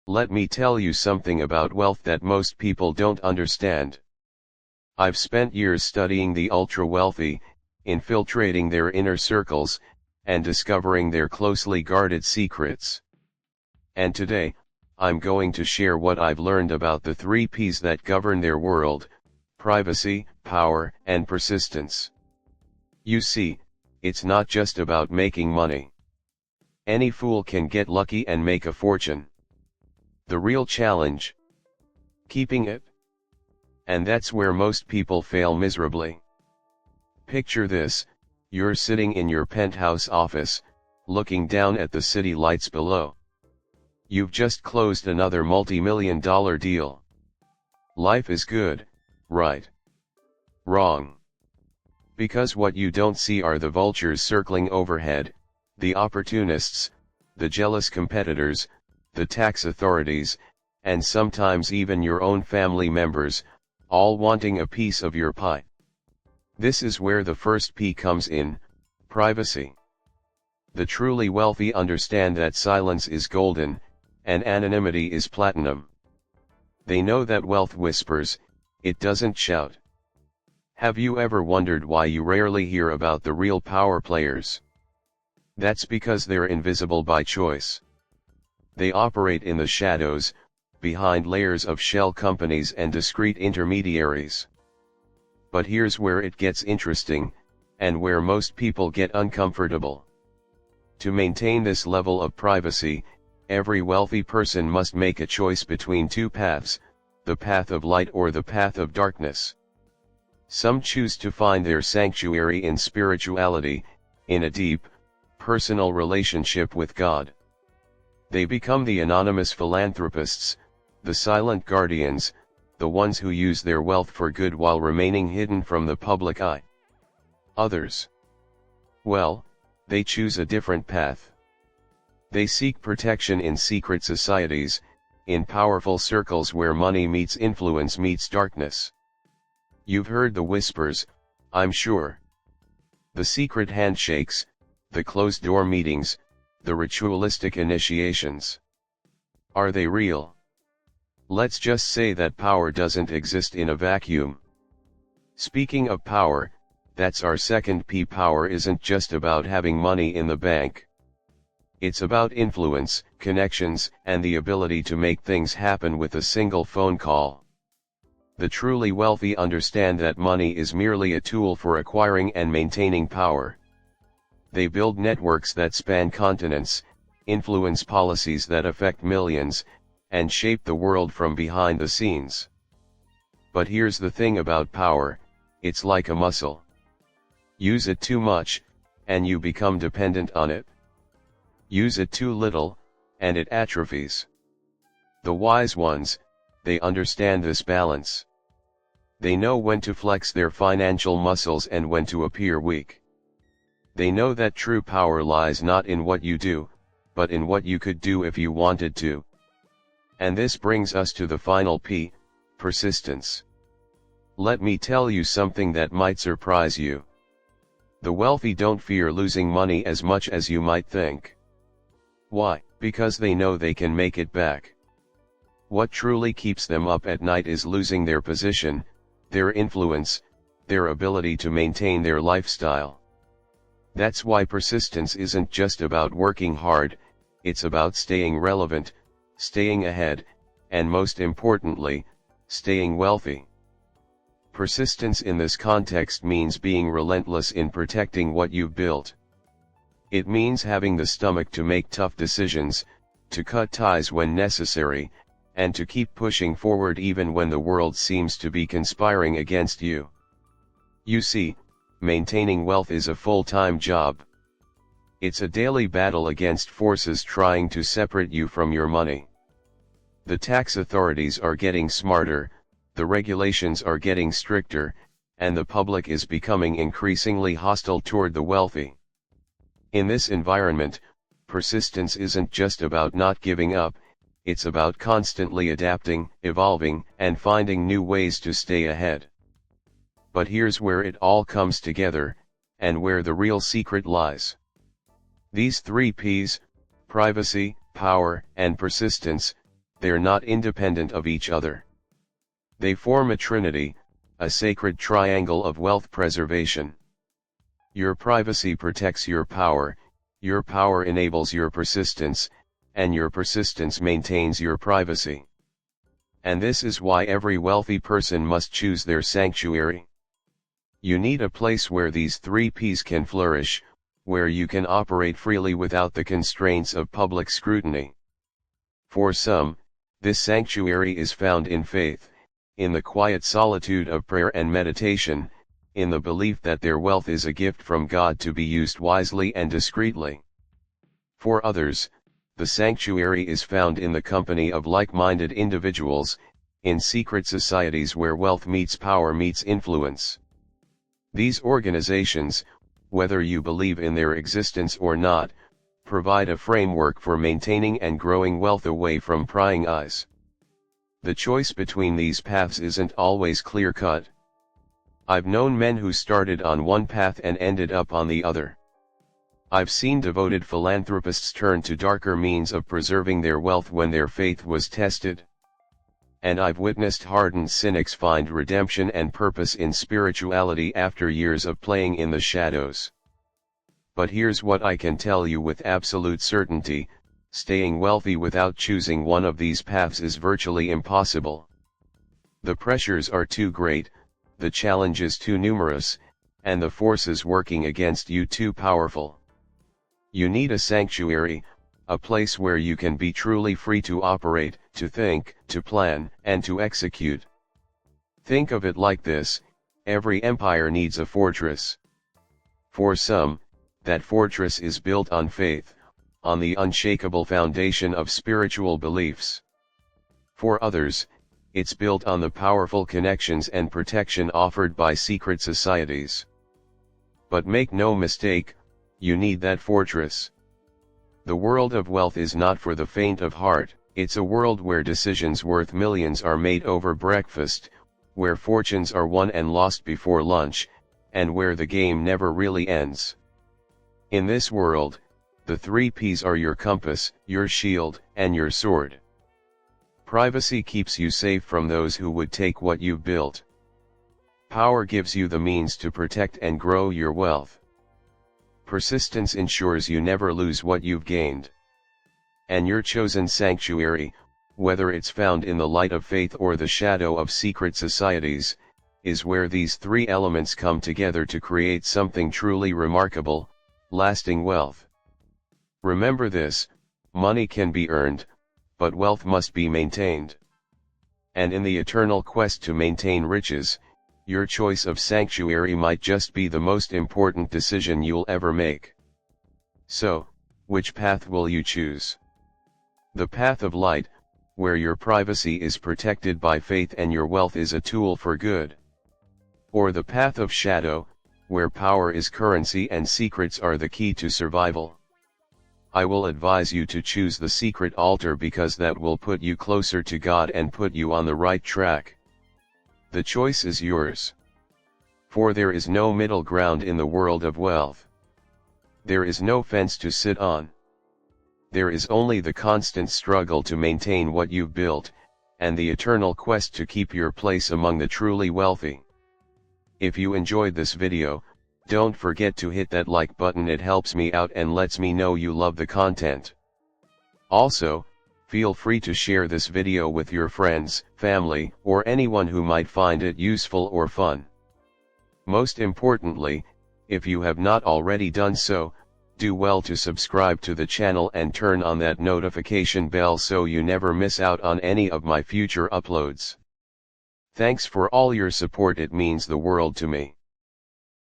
Let me tell you something about wealth that most people don't understand. I've spent years studying the ultra-wealthy, infiltrating their inner circles, and discovering their closely guarded secrets. And today, I'm going to share what I've learned about the 3 P's that govern their world: privacy, power, and persistence. You see, it's not just about making money. Any fool can get lucky and make a fortune. The real challenge: keeping it. And that's where most people fail miserably. Picture this: you're sitting in your penthouse office, looking down at the city lights below. You've just closed another multi-million-dollar deal. Life is good, right? Wrong. Because what you don't see are the vultures circling overhead, the opportunists, the jealous competitors, the tax authorities, and sometimes even your own family members, all wanting a piece of your pie. This is where the first P comes in: privacy. The truly wealthy understand that silence is golden, and anonymity is platinum. They know that wealth whispers, it doesn't shout. Have you ever wondered why you rarely hear about the real power players? That's because they're invisible by choice. They operate in the shadows, behind layers of shell companies and discreet intermediaries. But here's where it gets interesting, and where most people get uncomfortable. To maintain this level of privacy, every wealthy person must make a choice between 2 paths, the path of light or the path of darkness. Some choose to find their sanctuary in spirituality, in a deep, personal relationship with God. They become the anonymous philanthropists, the silent guardians, the ones who use their wealth for good while remaining hidden from the public eye. Others, well, they choose a different path. They seek protection in secret societies, in powerful circles where money meets influence meets darkness. You've heard the whispers, I'm sure. The secret handshakes, the closed-door meetings, the ritualistic initiations. Are they real? Let's just say that power doesn't exist in a vacuum. Speaking of power, that's our second P. Power isn't just about having money in the bank. It's about influence, connections, and the ability to make things happen with a single phone call. The truly wealthy understand that money is merely a tool for acquiring and maintaining power. They build networks that span continents, influence policies that affect millions, and shape the world from behind the scenes. But here's the thing about power: it's like a muscle. Use it too much, and you become dependent on it. Use it too little, and it atrophies. The wise ones, they understand this balance. They know when to flex their financial muscles and when to appear weak. They know that true power lies not in what you do, but in what you could do if you wanted to. And this brings us to the final P, persistence. Let me tell you something that might surprise you. The wealthy don't fear losing money as much as you might think. Why? Because they know they can make it back. What truly keeps them up at night is losing their position, their influence, their ability to maintain their lifestyle. That's why persistence isn't just about working hard, it's about staying relevant, staying ahead, and most importantly, staying wealthy. Persistence in this context means being relentless in protecting what you've built. It means having the stomach to make tough decisions, to cut ties when necessary, and to keep pushing forward even when the world seems to be conspiring against you. You see, maintaining wealth is a full-time job. It's a daily battle against forces trying to separate you from your money. The tax authorities are getting smarter, the regulations are getting stricter, and the public is becoming increasingly hostile toward the wealthy. In this environment, persistence isn't just about not giving up, it's about constantly adapting, evolving, and finding new ways to stay ahead. But here's where it all comes together, and where the real secret lies. These 3 P's, privacy, power, and persistence, they're not independent of each other. They form a trinity, a sacred triangle of wealth preservation. Your privacy protects your power enables your persistence, and your persistence maintains your privacy. And this is why every wealthy person must choose their sanctuary. You need a place where these 3 P's can flourish, where you can operate freely without the constraints of public scrutiny. For some, this sanctuary is found in faith, in the quiet solitude of prayer and meditation, in the belief that their wealth is a gift from God to be used wisely and discreetly. For others, the sanctuary is found in the company of like-minded individuals, in secret societies where wealth meets power meets influence. These organizations, whether you believe in their existence or not, provide a framework for maintaining and growing wealth away from prying eyes. The choice between these paths isn't always clear-cut. I've known men who started on one path and ended up on the other. I've seen devoted philanthropists turn to darker means of preserving their wealth when their faith was tested. And I've witnessed hardened cynics find redemption and purpose in spirituality after years of playing in the shadows. But here's what I can tell you with absolute certainty: staying wealthy without choosing one of these paths is virtually impossible. The pressures are too great, the challenges too numerous, and the forces working against you too powerful. You need a sanctuary, a place where you can be truly free to operate, to think, to plan, and to execute. Think of it like this: every empire needs a fortress. For some, that fortress is built on faith, on the unshakable foundation of spiritual beliefs. For others, it's built on the powerful connections and protection offered by secret societies. But make no mistake, you need that fortress. The world of wealth is not for the faint of heart. It's a world where decisions worth millions are made over breakfast, where fortunes are won and lost before lunch, and where the game never really ends. In this world, the 3 P's are your compass, your shield, and your sword. Privacy keeps you safe from those who would take what you've built. Power gives you the means to protect and grow your wealth. Persistence ensures you never lose what you've gained. And your chosen sanctuary, whether it's found in the light of faith or the shadow of secret societies, is where these 3 elements come together to create something truly remarkable: lasting wealth. Remember this: money can be earned, but wealth must be maintained. And in the eternal quest to maintain riches, your choice of sanctuary might just be the most important decision you'll ever make. So, which path will you choose? The path of light, where your privacy is protected by faith and your wealth is a tool for good? Or the path of shadow, where power is currency and secrets are the key to survival? I will advise you to choose the secret altar, because that will put you closer to God and put you on the right track. The choice is yours. For there is no middle ground in the world of wealth. There is no fence to sit on. There is only the constant struggle to maintain what you've built, and the eternal quest to keep your place among the truly wealthy. If you enjoyed this video, don't forget to hit that like button. It helps me out and lets me know you love the content. Also, feel free to share this video with your friends, family, or anyone who might find it useful or fun. Most importantly, if you have not already done so, do well to subscribe to the channel and turn on that notification bell so you never miss out on any of my future uploads. Thanks for all your support, it means the world to me.